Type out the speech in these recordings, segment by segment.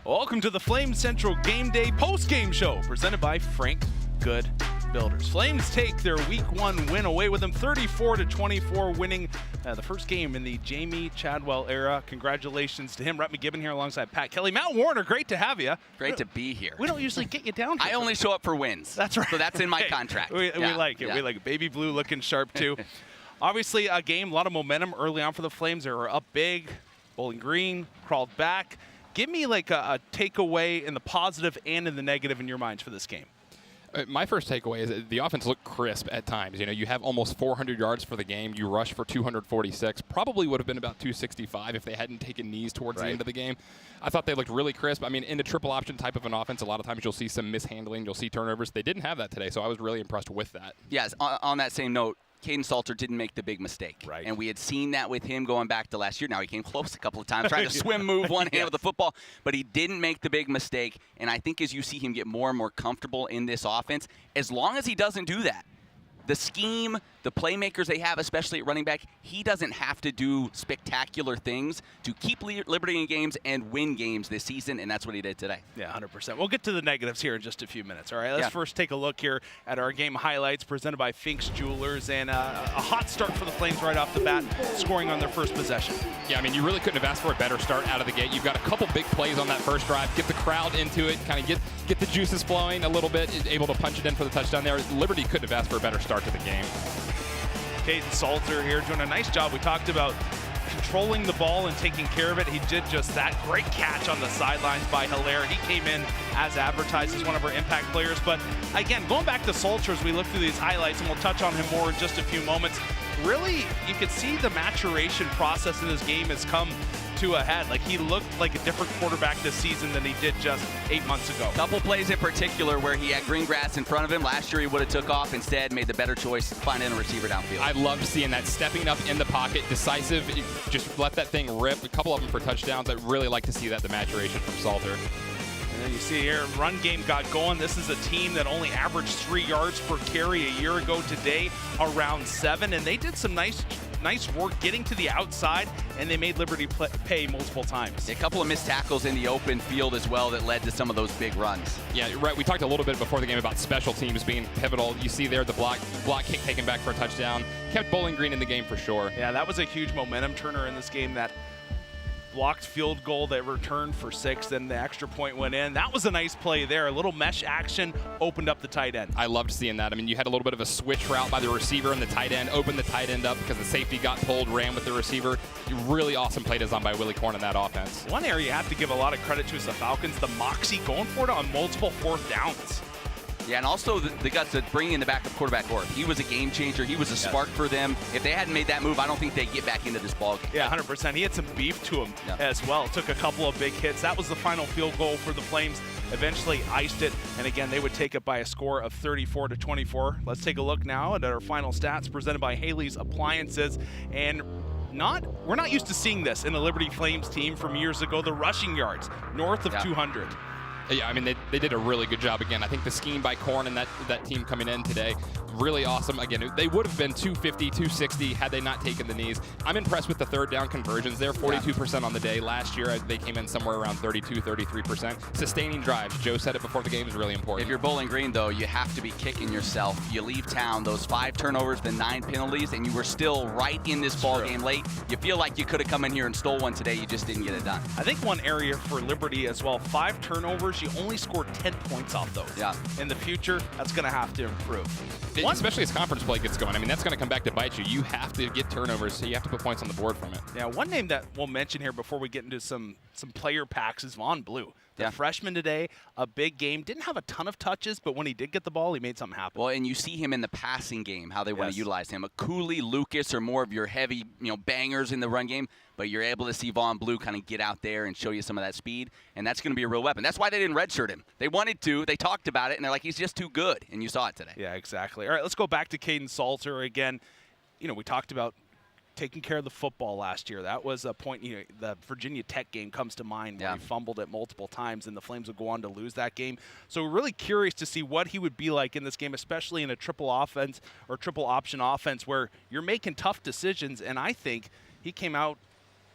Welcome to the Flames Central Game Day post-game show presented by Frank Good Builders. Flames take their Week 1 win away with them, 34-24, winning the first game in the Jamie Chadwell era. Congratulations to him. Rhett McGibbon here alongside Pat Kelly. Matt Warner, great to have you. Great to be here. We don't usually get you down here. I only show up for wins. That's right. So that's in my contract. We like it. We like it. Baby blue looking sharp too. Obviously a game, a lot of momentum early on for the Flames. They were up big. Bowling Green crawled back. Give me like a takeaway in the positive and in the negative in your minds for this game. My first takeaway is that the offense looked crisp at times. You know, you have almost 400 yards for the game. You rush for 246. Probably would have been about 265 if they hadn't taken knees towards the end of the game. I thought they looked really crisp. I mean, in a triple option type of an offense, a lot of times you'll see some mishandling. You'll see turnovers. They didn't have that today, so I was really impressed with that. Yes, on that same note, Kaden Salter didn't make the big mistake. Right. And we had seen that with him going back to last year. Now, he came close a couple of times, trying to swim move one hand with the football, but he didn't make the big mistake. And I think as you see him get more and more comfortable in this offense, as long as he doesn't do that, the scheme, the playmakers they have, especially at running back, he doesn't have to do spectacular things to keep Liberty in games and win games this season, and that's what he did today. Yeah, 100%. We'll get to the negatives here in just a few minutes, all right? Let's first take a look here at our game highlights presented by Fink's Jewelers, and a hot start for the Flames right off the bat, scoring on their first possession. Yeah, I mean, you really couldn't have asked for a better start out of the gate. You've got a couple big plays on that first drive, get the crowd into it, kind of get the juices flowing a little bit, able to punch it in for the touchdown there. Liberty couldn't have asked for a better start to the game. Kaden Salter here doing a nice job. We talked about controlling the ball and taking care of it. He did just that. Great catch on the sidelines by Hilaire. He came in as advertised as one of our impact players. But again, going back to Salter as we look through these highlights, and we'll touch on him more in just a few moments, really, you could see the maturation process in this game has come to a head. Like, he looked like a different quarterback this season than he did just 8 months ago. Couple plays in particular where he had green grass in front of him. Last year he would have took off, instead made the better choice, finding a receiver downfield. I loved seeing that, stepping up in the pocket, decisive, just let that thing rip. A couple of them for touchdowns. I'd really like to see that, the maturation from Salter. And then you see here, run game got going. This is a team that only averaged 3 yards per carry a year ago. Today, around 7, and they did some nice work getting to the outside, and they made Liberty pay multiple times. A couple of missed tackles in the open field as well that led to some of those big runs. Yeah, right. We talked a little bit before the game about special teams being pivotal. You see there the block kick taken back for a touchdown. Kept Bowling Green in the game for sure. Yeah, that was a huge momentum turner in this game. That blocked field goal that returned for 6, then the extra point went in. That was a nice play there. A little mesh action opened up the tight end. I loved seeing that. I mean, you had a little bit of a switch route by the receiver and the tight end, opened the tight end up because the safety got pulled, ran with the receiver. Really awesome play design by Willie Korn in that offense. One area you have to give a lot of credit to is the Falcons, the moxie going for it on multiple 4th downs. Yeah, and also the guts of bringing in the backup quarterback Orb. He was a game changer. He was a spark for them. If they hadn't made that move, I don't think they'd get back into this ballgame. Yeah, 100%. He had some beef to him as well. Took a couple of big hits. That was the final field goal for the Flames. Eventually iced it, and again, they would take it by a score of 34-24. Let's take a look now at our final stats presented by Haley's Appliances. And we're not used to seeing this in a Liberty Flames team from years ago. The rushing yards, north of 200. Yeah, I mean, they did a really good job again. I think the scheme by Korn and that team coming in today, really awesome. Again, they would have been 250, 260 had they not taken the knees. I'm impressed with the 3rd down conversions there, 42% on the day. Last year, they came in somewhere around 32, 33%. Sustaining drives, Joe said it before the game, is really important. If you're Bowling Green, though, you have to be kicking yourself. You leave town, those 5 turnovers, the 9 penalties, and you were still right in this ball game late. You feel like you could have come in here and stole one today. You just didn't get it done. I think one area for Liberty as well, 5 turnovers, you only scored 10 points off those. Yeah. In the future, that's going to have to improve. Especially as conference play gets going. I mean, that's going to come back to bite you. You have to get turnovers, so you have to put points on the board from it. Yeah, one name that we'll mention here before we get into some player packs is Vaughn Blue. The freshman today, a big game. Didn't have a ton of touches, but when he did get the ball, he made something happen. Well, and you see him in the passing game, how they want to utilize him. A Cooley, Lucas are more of your heavy, bangers in the run game, but you're able to see Vaughn Blue kind of get out there and show you some of that speed, and that's going to be a real weapon. That's why they didn't redshirt him. They wanted to. They talked about it, and they're like, he's just too good, and you saw it today. Yeah, exactly. All right, let's go back to Kaden Salter again. We talked about taking care of the football last year. That was a point, the Virginia Tech game comes to mind where he fumbled it multiple times and the Flames would go on to lose that game. So we're really curious to see what he would be like in this game, especially in a triple offense or triple option offense where you're making tough decisions. And I think he came out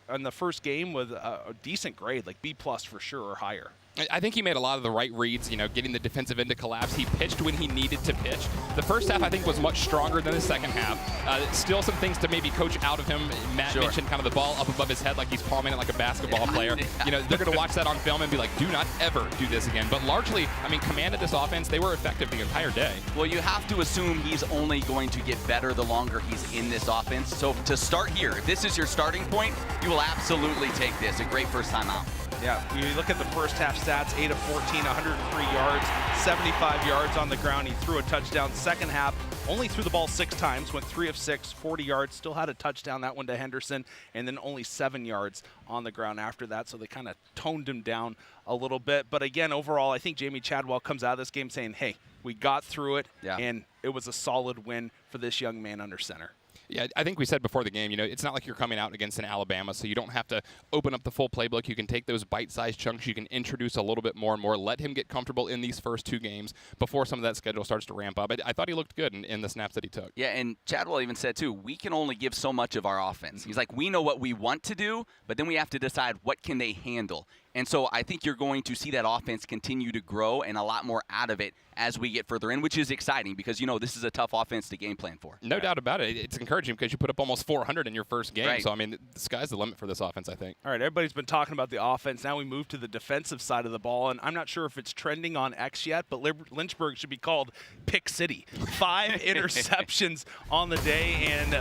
in the first game with a decent grade, like B+ for sure or higher. I think he made a lot of the right reads, getting the defensive end to collapse. He pitched when he needed to pitch. The first half, I think, was much stronger than the second half. Still some things to maybe coach out of him. Matt mentioned kind of the ball up above his head like he's palming it like a basketball player. They're going to watch that on film and be like, do not ever do this again. But largely, commanded this offense. They were effective the entire day. Well, you have to assume he's only going to get better the longer he's in this offense. So to start here, if this is your starting point, you will absolutely take this. A great first time out. Yeah, you look at the first half stats, 8 of 14, 103 yards, 75 yards on the ground. He threw a touchdown. Second half, only threw the ball 6 times, went 3 of 6, 40 yards, still had a touchdown, that one to Henderson, and then only 7 yards on the ground after that. So they kind of toned him down a little bit. But again, overall, I think Jamey Chadwell comes out of this game saying, hey, we got through it, and it was a solid win for this young man under center. Yeah, I think we said before the game, it's not like you're coming out against an Alabama, so you don't have to open up the full playbook. You can take those bite-sized chunks. You can introduce a little bit more and more. Let him get comfortable in these first 2 games before some of that schedule starts to ramp up. I thought he looked good in the snaps that he took. Yeah, and Chadwell even said, too, we can only give so much of our offense. He's like, we know what we want to do, but then we have to decide what can they handle. And so I think you're going to see that offense continue to grow and a lot more out of it as we get further in, which is exciting because, this is a tough offense to game plan for. No doubt about it. It's encouraging because you put up almost 400 in your first game. Right. So, the sky's the limit for this offense, I think. All right, everybody's been talking about the offense. Now we move to the defensive side of the ball, and I'm not sure if it's trending on X yet, but Lynchburg should be called Pick City. 5 interceptions on the day, and,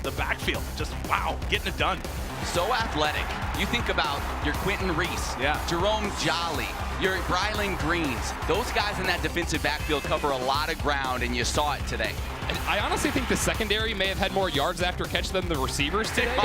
the backfield, just, wow, getting it done. So athletic. You think about your Quentin Reese, Jerome Jolly, your Brylan Greens. Those guys in that defensive backfield cover a lot of ground, and you saw it today. I honestly think the secondary may have had more yards after catch than the receivers today.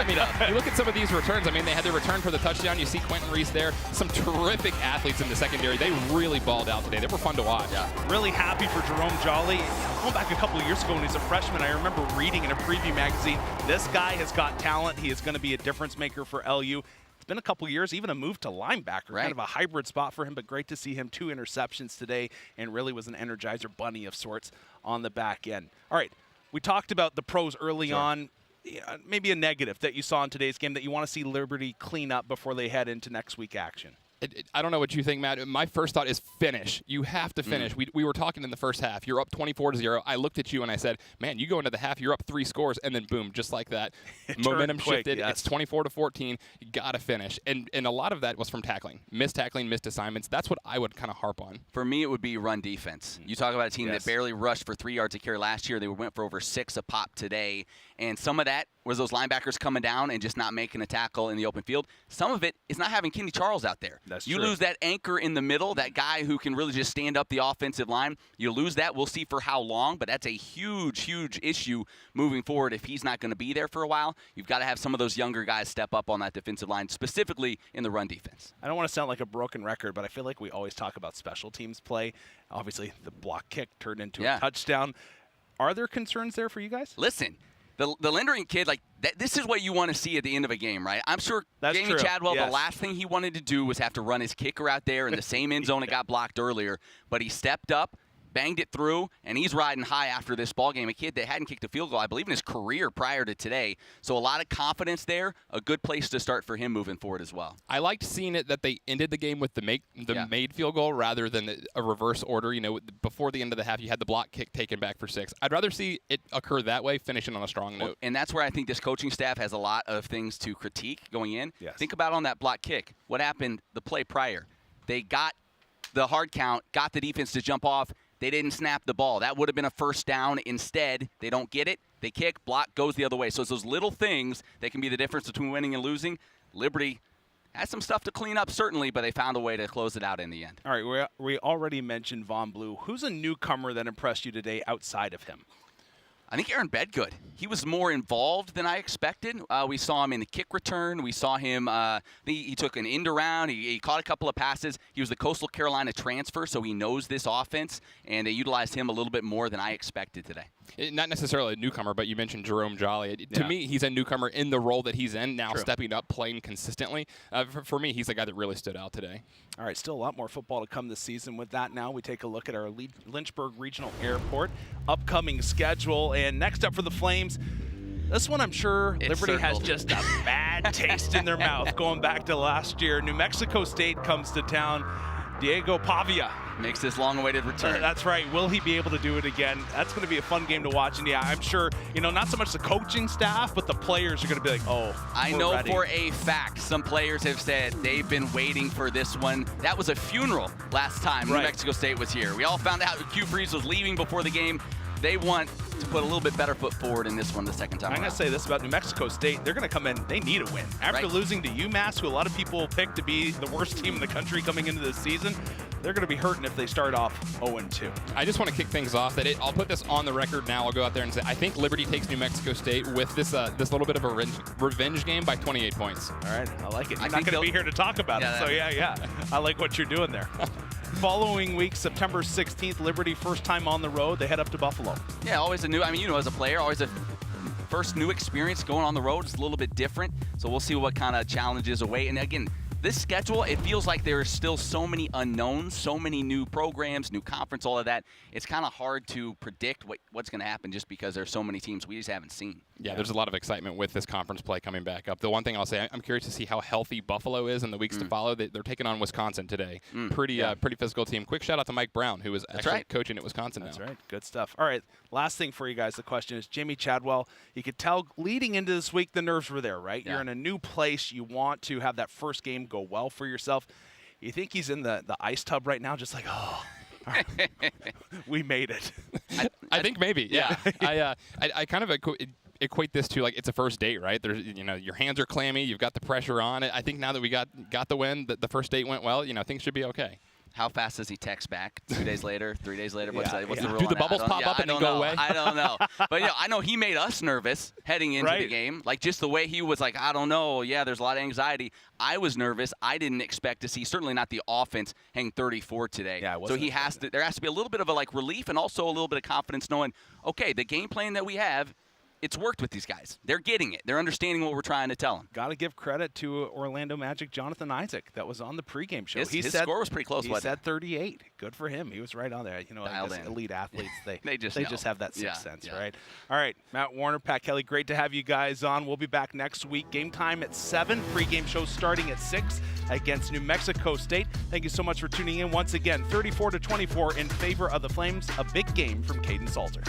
You look at some of these returns. They had their return for the touchdown. You see Quentin Reese there. Some terrific athletes in the secondary. They really balled out today. They were fun to watch. Yeah. Really happy for Jerome Jolly. Going back a couple of years ago when he was a freshman, I remember reading in a preview magazine, this guy has got talent. He is going to be a difference maker for LU. It's been a couple years, even a move to linebacker, kind of a hybrid spot for him, but great to see him. 2 interceptions today and really was an Energizer bunny of sorts on the back end. All right, we talked about the pros early on. Maybe a negative that you saw in today's game that you want to see Liberty clean up before they head into next week action. I don't know what you think, Matt. My first thought is finish. You have to finish. We were talking in the first half. You're up 24-0. I looked at you and I said, man, you go into the half, you're up 3 scores, and then boom, just like that. Momentum shifted. Yes. It's 24-14. You got to finish. And a lot of that was from tackling. Missed assignments. That's what I would kind of harp on. For me, it would be run defense. You talk about a team that barely rushed for 3 yards a carry last year. They went for over 6 a pop today. And some of that was those linebackers coming down and just not making a tackle in the open field. Some of it is not having Kenny Charles out there. That's you true. lose that anchor in the middle, that guy who can really just stand up the offensive line. You lose that. We'll see for how long, but that's a huge, huge issue moving forward if he's not going to be there for a while. You've got to have some of those younger guys step up on that defensive line, specifically in the run defense. I don't want to sound like a broken record, but I feel like we always talk about special teams play. Obviously, the block kick turned into a touchdown. Are there concerns there for you guys? Listen. The Lindering kid, this is what you want to see at the end of a game, right? I'm sure Jamey Chadwell, the last thing he wanted to do was have to run his kicker out there in the same end zone it got blocked earlier. But he stepped up, banged it through, and he's riding high after this ball game. A kid that hadn't kicked a field goal, I believe, in his career prior to today. So a lot of confidence there. A good place to start for him moving forward as well. I liked seeing it that they ended the game with the made field goal rather than a reverse order. Before the end of the half, you had the block kick taken back for 6. I'd rather see it occur that way, finishing on a strong note. And that's where I think this coaching staff has a lot of things to critique going in. Yes. Think about on that block kick. What happened the play prior? They got the hard count, got the defense to jump off. They didn't snap the ball. That would have been a first down. Instead, they don't get it. They kick, block, goes the other way. So it's those little things that can be the difference between winning and losing. Liberty has some stuff to clean up, certainly, but they found a way to close it out in the end. All right, we already mentioned Von Blue. Who's a newcomer that impressed you today outside of him? I think Aaron Bedgood. He was more involved than I expected. We saw him in the kick return. We saw him, he took an end around. He caught a couple of passes. He was the Coastal Carolina transfer, so he knows this offense, and they utilized him a little bit more than I expected today. Not necessarily a newcomer, but you mentioned Jerome Jolly. To me, he's a newcomer in the role that he's in, now stepping up, playing consistently. For me, he's the guy that really stood out today. All right, still a lot more football to come this season. With that now, we take a look at our Lynchburg Regional Airport upcoming schedule. And next up for the Flames, this one I'm sure Liberty has just a bad taste in their mouth going back to last year. New Mexico State comes to town. Diego Pavia makes this long-awaited return. That's right. Will he be able to do it again? That's going to be a fun game to watch. And yeah, I'm sure, not so much the coaching staff, but the players are going to be like, oh, I know ready. For a fact some players have said they've been waiting for this one. That was a funeral last time New Mexico State was here. We all found out Hugh Freeze was leaving before the game. They want to put a little bit better foot forward in this one the second time. I'm going to say this about New Mexico State. They're going to come in. They need a win. After losing to UMass, who a lot of people picked to be the worst team in the country coming into this season, they're going to be hurting if they start off 0-2. I just want to kick things off. I'll put this on the record now. I'll go out there and say I think Liberty takes New Mexico State with this little bit of a revenge game by 28 points. All right. I like it. You're not going to be here to talk about it. So, yeah. I like what you're doing there. Following week, September 16th, Liberty first time on the road. They head up to Buffalo. Yeah, always a new, as a player, always a first new experience going on the road. It's a little bit different. So we'll see what kind of challenges await. And again, this schedule, it feels like there are still so many unknowns, so many new programs, new conference, all of that. It's kind of hard to predict what's going to happen just because there's so many teams we just haven't seen. Yeah, there's a lot of excitement with this conference play coming back up. The one thing I'll say, I'm curious to see how healthy Buffalo is in the weeks to follow. They're taking on Wisconsin today. Pretty physical team. Quick shout out to Mike Brown, who is actually coaching at Wisconsin now. That's right. Good stuff. All right, last thing for you guys. The question is Jamey Chadwell. You could tell leading into this week the nerves were there, right? Yeah. You're in a new place. You want to have that first game go well for yourself. You think he's in the ice tub right now, just like, oh, we made it. I think maybe, yeah. I kind of equate this to like it's a first date, right? There's, your hands are clammy, you've got the pressure on. I think now that we got the win, the first date went well. Things should be okay. How fast does he text back? 2 days later, 3 days later? What's the rule? Do the bubbles pop up and then go away? I don't know. But I know he made us nervous heading into the game. Like just the way he was like, I don't know. Yeah, there's a lot of anxiety. I was nervous. I didn't expect to see, certainly not the offense, hang 34 today. Yeah, so there has to be a little bit of a relief and also a little bit of confidence knowing, okay, the game plan that we have, it's worked with these guys. They're getting it. They're understanding what we're trying to tell them. Got to give credit to Orlando Magic Jonathan Isaac that was on the pregame show. His score was pretty close. He said 38. Good for him. He was right on there. I guess elite athletes, they just have that sixth sense, right? All right, Matt Warner, Pat Kelly, great to have you guys on. We'll be back next week. Game time at 7. Pregame show starting at 6 against New Mexico State. Thank you so much for tuning in once again. 34-24 in favor of the Flames. A big game from Kaidon Salter.